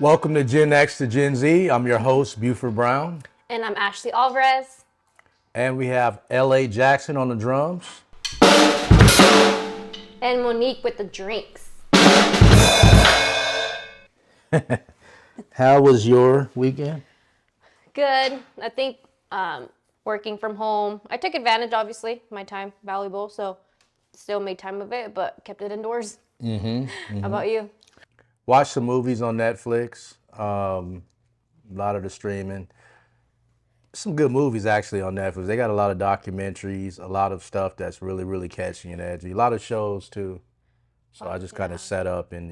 Welcome to GenX to Gen Z. I'm your host, Buford Brown. And I'm Ashley Alvarez. And we have L.A. Jackson on the drums. And Monique with the drinks. How was your weekend? Good. I think working from home. I took advantage, obviously, my time valuable, so still made time of it, but kept it indoors. How about you? Watched some movies on Netflix. A lot of the streaming. Some good movies actually on Netflix. They got a lot of documentaries, a lot of stuff that's really, really catchy and edgy. A lot of shows too. So I just kind of set up and,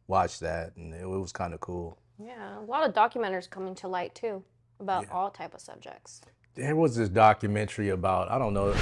watched that, and it was kind of cool. Yeah, a lot of documentaries coming to light too about all type of subjects. There was this documentary about, I don't know,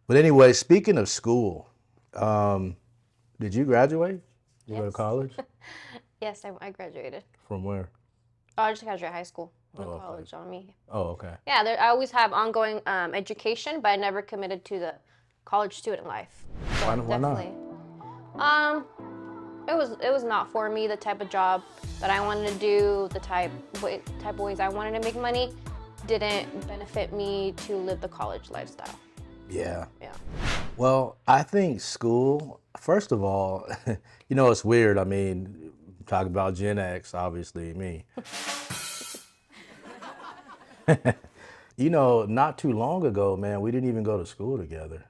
but anyway, speaking of school, did you graduate? You go to college? Yes, I graduated. From where? Oh, I just graduated high school. No college on me. Oh, okay. Yeah, I always have ongoing education, but I never committed to the college student life. So Why not? It was not for me, the type of job that I wanted to do, the type of ways I wanted to make money didn't benefit me to live the college lifestyle. Yeah. Yeah. Well, I think school, first of all, it's weird. I mean, talk about Gen X, obviously, me. Not too long ago, man, we didn't even go to school together.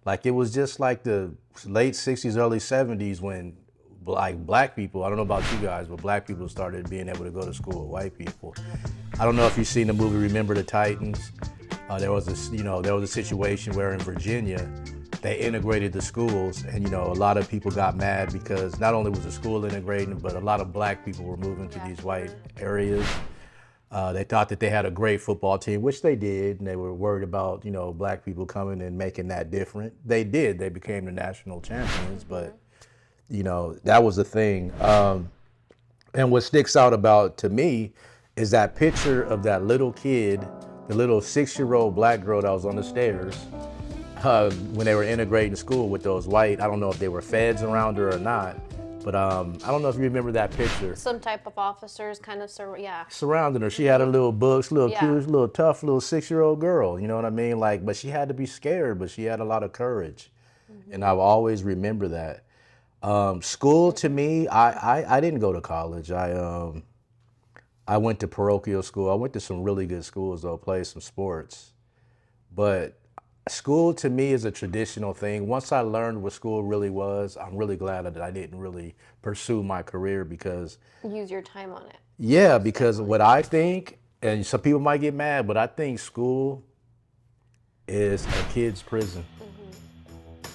Like, it was just like the late 60s, early 70s when, like, black people, I don't know about you guys, but black people started being able to go to school with white people. I don't know if you've seen the movie Remember the Titans. There was a situation where in Virginia, they integrated the schools, and a lot of people got mad because not only was the school integrating, but a lot of black people were moving to these white areas. They thought that they had a great football team, which they did, and they were worried about, black people coming and making that different. They did. They became the national champions, but, that was the thing. And what sticks out about, to me, is that picture of that little kid, the little 6-year-old black girl that was on the stairs when they were integrating school with those white, I don't know if they were feds around her or not, but I don't know if you remember that picture. Some type of officers kind of, surrounding her. She had her little books, little cute, little tough, little 6-year-old girl. You know what I mean? Like, but she had to be scared, but she had a lot of courage. And I've always remember that. School to me, I didn't go to college. I went to parochial school. I went to some really good schools though, played some sports. But school to me is a traditional thing. Once I learned what school really was, I'm really glad that I didn't really pursue my career because... Use your time on it. Yeah, because what I think, and some people might get mad, but I think school is a kid's prison.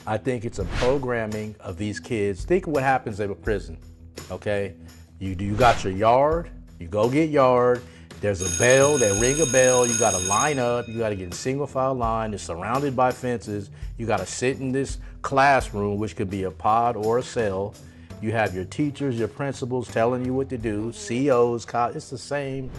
I think it's a programming of these kids. Think of what happens in a prison, okay? You got your yard, you go get yard, there's a bell, they ring a bell, you gotta line up, you gotta get in single file line, it's surrounded by fences, you gotta sit in this classroom, which could be a pod or a cell. You have your teachers, your principals telling you what to do, COs, it's the same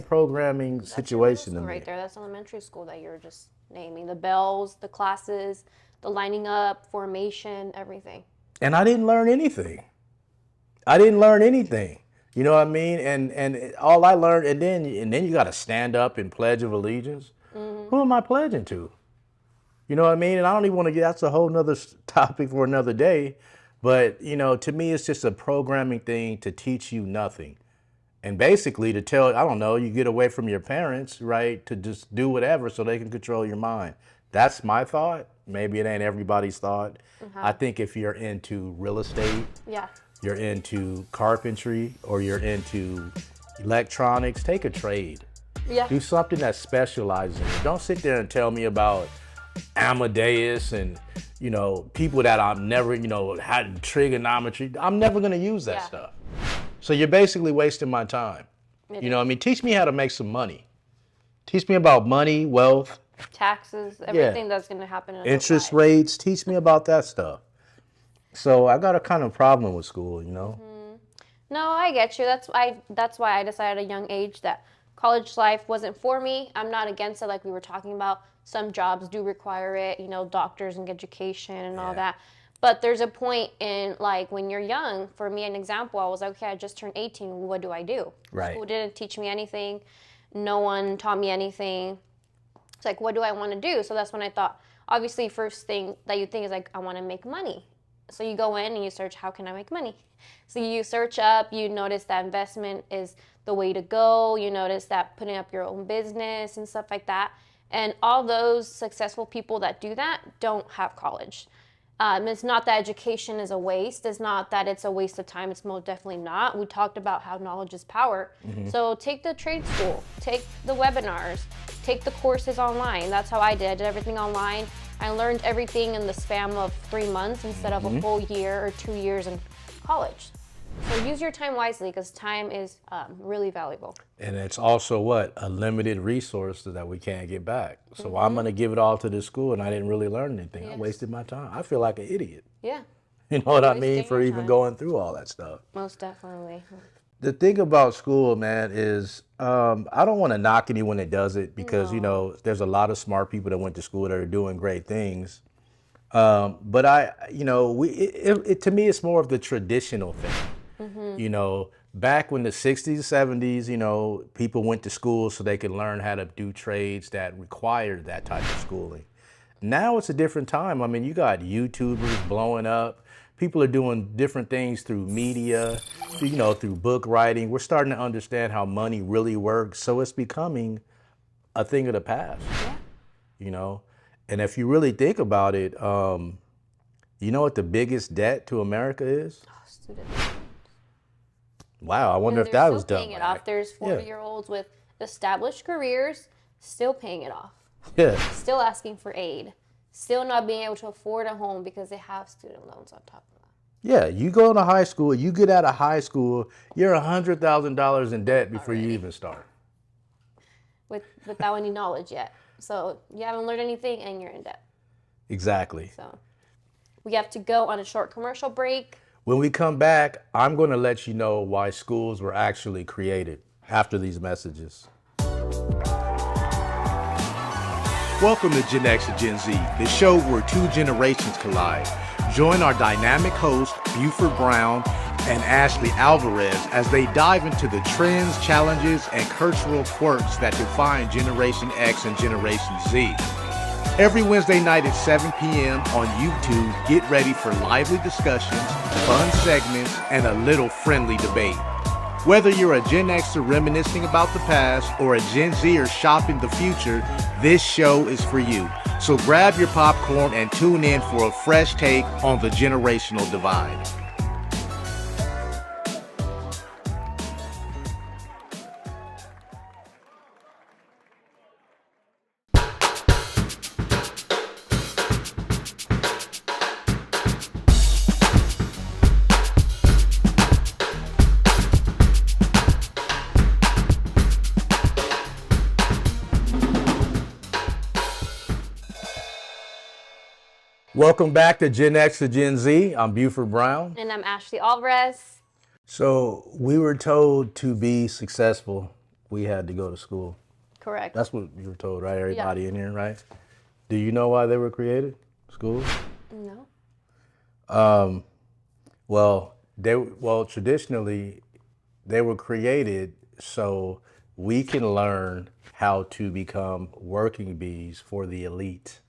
programming situation to me. Right there, that's elementary school that you're just naming. The bells, the classes, the lining up, formation, everything. And I didn't learn anything. You know what I mean? And all I learned, and then you got to stand up and pledge of allegiance. Who am I pledging to? You know what I mean? And I don't even want to that's a whole nother topic for another day. But, to me, it's just a programming thing to teach you nothing. And basically to tell, I don't know, you get away from your parents, right, to just do whatever so they can control your mind. That's my thought. Maybe it ain't everybody's thought. I think if you're into real estate, you're into carpentry, or you're into electronics, take a trade. Yeah. Do something that specializes in it. Don't sit there and tell me about Amadeus and, people that I've never, had trigonometry. I'm never going to use that stuff. So you're basically wasting my time. Teach me how to make some money. Teach me about money, wealth. Taxes, everything that's going to happen in interest rates. Teach me about that stuff. So I got a kind of problem with school, No, I get you. That's why I decided at a young age that college life wasn't for me. I'm not against it, like we were talking about. Some jobs do require it, doctors and education and all that. But there's a point in, like, when you're young, for me, an example, I was like, okay, I just turned 18. What do I do? Right. School didn't teach me anything. No one taught me anything. It's like, what do I want to do? So that's when I thought, obviously, first thing that you think is like, I want to make money. So you go in and you search, how can I make money? So you search up, you notice that investment is the way to go. You notice that putting up your own business and stuff like that. And all those successful people that do that don't have college. It's not that education is a waste. It's not that it's a waste of time. It's most definitely not. We talked about how knowledge is power. So take the trade school, take the webinars, take the courses online. That's how I did. I did everything online. I learned everything in the span of 3 months instead of a whole year or 2 years in college. So use your time wisely, because time is really valuable. And it's also what? A limited resource that we can't get back. So I'm going to give it all to this school and I didn't really learn anything. Yes. I wasted my time. I feel like an idiot. Yeah. You know what I mean? Wasting For your even time. going through all that stuff. Most definitely. The thing about school, man, is I don't want to knock anyone that does it, because, you know, there's a lot of smart people that went to school that are doing great things. But you know, to me, it's more of the traditional thing. You know, back when the 60s, 70s, you know, people went to school so they could learn how to do trades that required that type of schooling. Now it's a different time. I mean, you got YouTubers blowing up. People are doing different things through media, you know, through book writing. We're starting to understand how money really works. So it's becoming a thing of the past, you know. And if you really think about it, you know what the biggest debt to America is? Oh, student. Wow, I wonder And if they're that still was done paying it right. off. There's 40-year-olds with established careers still paying it off. Yeah. Still asking for aid. Still not being able to afford a home because they have student loans on top of that. Yeah, you go to high school, you get out of high school, you're $100,000 in debt before you even start. Without any knowledge yet. So you haven't learned anything and you're in debt. Exactly. So we have to go on a short commercial break. When we come back, I'm going to let you know why schools were actually created after these messages. Welcome to GenX and GenZ, the show where two generations collide. Join our dynamic hosts, Buford Brown and Ashley Alvarez, as they dive into the trends, challenges, and cultural quirks that define Generation X and Generation Z. Every Wednesday night at 7 p.m. on YouTube, get ready for lively discussions, fun segments, and a little friendly debate. Whether you're a Gen Xer reminiscing about the past or a Gen Zer shopping the future, this show is for you. So grab your popcorn and tune in for a fresh take on the generational divide. Welcome back to GenX and GenZ. I'm Buford Brown. And I'm Ashley Alvarez. So we were told to be successful, we had to go to school. Correct. That's what you were told, right? Everybody in here, right? Do you know why they were created? Schools? No. Well, traditionally, they were created so we can learn how to become working bees for the elite.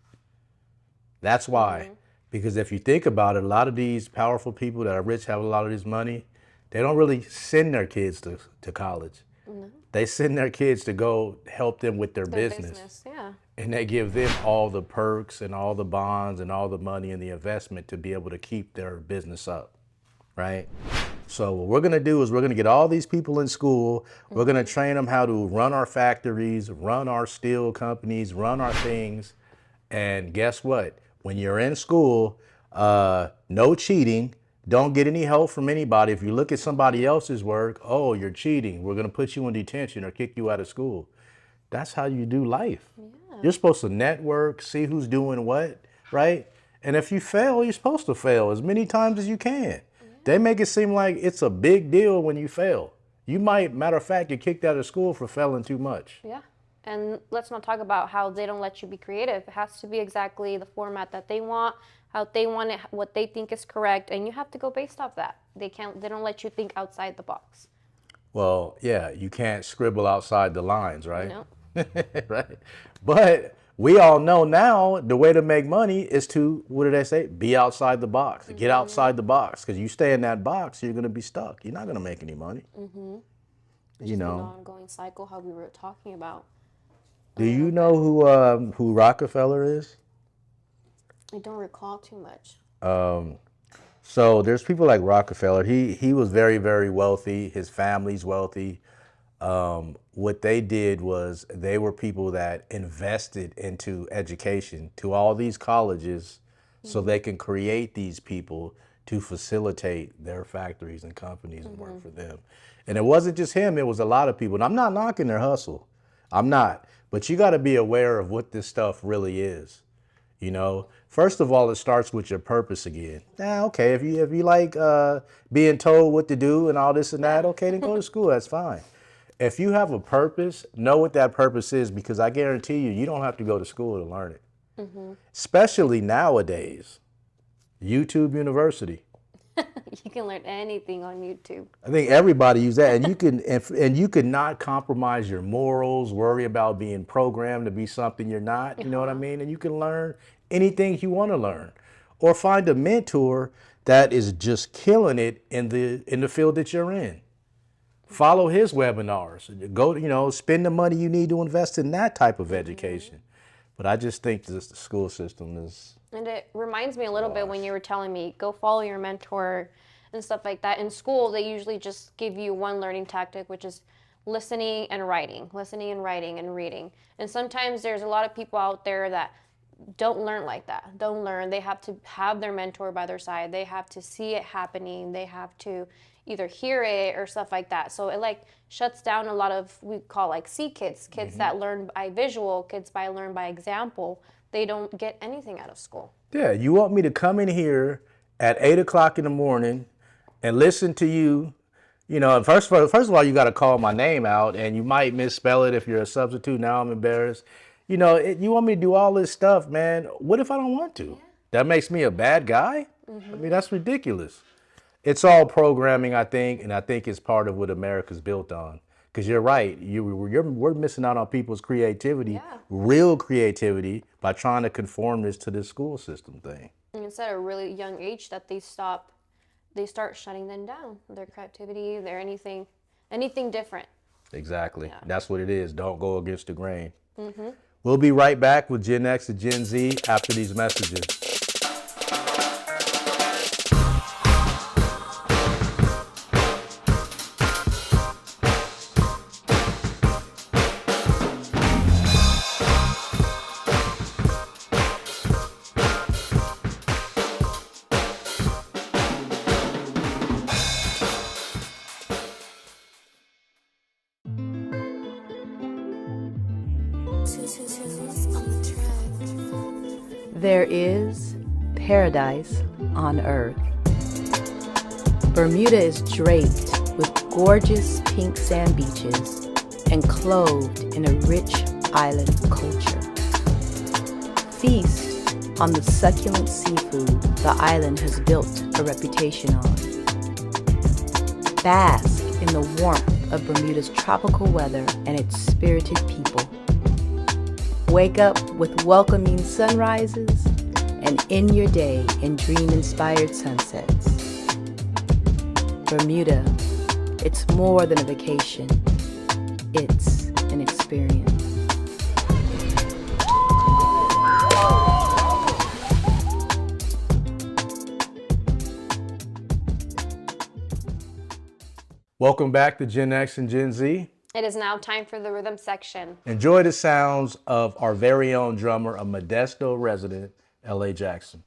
That's why. Because if you think about it, a lot of these powerful people that are rich, have a lot of this money, they don't really send their kids to college. No. They send their kids to go help them with their business. Yeah. And they give them all the perks and all the bonds and all the money and the investment to be able to keep their business up, right? So what we're gonna do is we're gonna get all these people in school. We're gonna train them how to run our factories, run our steel companies, run our things. And guess what? When you're in school, no cheating. Don't get any help from anybody. If you look at somebody else's work, oh, you're cheating. We're going to put you in detention or kick you out of school. That's how you do life. Yeah. You're supposed to network, see who's doing what, right? And if you fail, you're supposed to fail as many times as you can. Yeah. They make it seem like it's a big deal when you fail. You might, matter of fact, get kicked out of school for failing too much. Yeah. And let's not talk about how they don't let you be creative. It has to be exactly the format that they want, how they want it, what they think is correct, and you have to go based off that. They don't let you think outside the box. Well, yeah, you can't scribble outside the lines, right? You know? Right. But we all know now the way to make money is to, what did they say? Be outside the box. Get outside the box. Because you stay in that box, you're going to be stuck. You're not going to make any money. It's just an ongoing cycle, how we were talking about. Do you know who Rockefeller is? I don't recall too much. So there's people like Rockefeller. He was very, very wealthy. His family's wealthy. What they did was they were people that invested into education to all these colleges so they can create these people to facilitate their factories and companies and work for them. And it wasn't just him, it was a lot of people. And I'm not knocking their hustle. I'm not. But you got to be aware of what this stuff really is. You know, first of all, it starts with your purpose again. Now, okay, if you like being told what to do and all this and that, okay, then go to school. That's fine. If you have a purpose, know what that purpose is, because I guarantee you, you don't have to go to school to learn it. Especially nowadays, YouTube University. You can learn anything on YouTube. I think everybody uses that, and you can and you can not compromise your morals, worry about being programmed to be something you're not. You know what I mean? And you can learn anything you want to learn, or find a mentor that is just killing it in the field that you're in. Follow his webinars. Go, spend the money you need to invest in that type of education. But I just think the school system is. And it reminds me a little bit when you were telling me, go follow your mentor and stuff like that. In school, they usually just give you one learning tactic, which is listening and writing and reading. And sometimes there's a lot of people out there that don't learn like that. Don't learn. They have to have their mentor by their side. They have to see it happening. They have to either hear it or stuff like that. So it like shuts down a lot of, we call like C kids, kids that learn by visual, kids learn by example. They don't get anything out of school. Yeah, you want me to come in here at 8 o'clock in the morning and listen to you. First of all, you got to call my name out, and you might misspell it if you're a substitute. Now I'm embarrassed. You want me to do all this stuff, man. What if I don't want to? Yeah. That makes me a bad guy? I mean, that's ridiculous. It's all programming, I think, and I think it's part of what America's built on. Because you're right, we're missing out on people's creativity, real creativity, by trying to conform this to this school system thing. And it's at a really young age that they start shutting them down, their creativity, their anything different. Exactly. Yeah. That's what it is. Don't go against the grain. We'll be right back with Gen X and Gen Z after these messages. There is paradise on earth. Bermuda is draped with gorgeous pink sand beaches and clothed in a rich island culture. Feast on the succulent seafood the island has built a reputation on. Bask in the warmth of Bermuda's tropical weather and its spirited people. Wake up with welcoming sunrises and end your day in dream-inspired sunsets. Bermuda, it's more than a vacation. It's an experience. Welcome back to Gen X and Gen Z. It is now time for the rhythm section. Enjoy the sounds of our very own drummer, a Modesto resident, L.A. Jackson.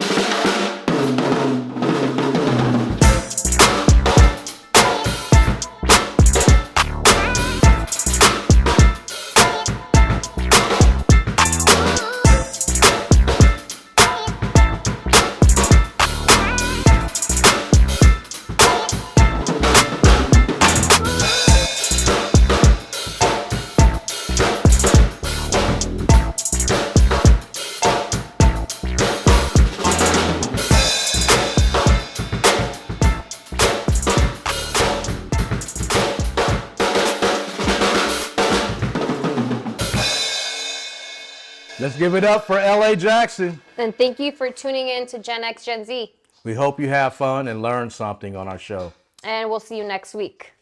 Let's give it up for L.A. Jackson. And thank you for tuning in to GenX Gen Z. We hope you have fun and learn something on our show. And we'll see you next week.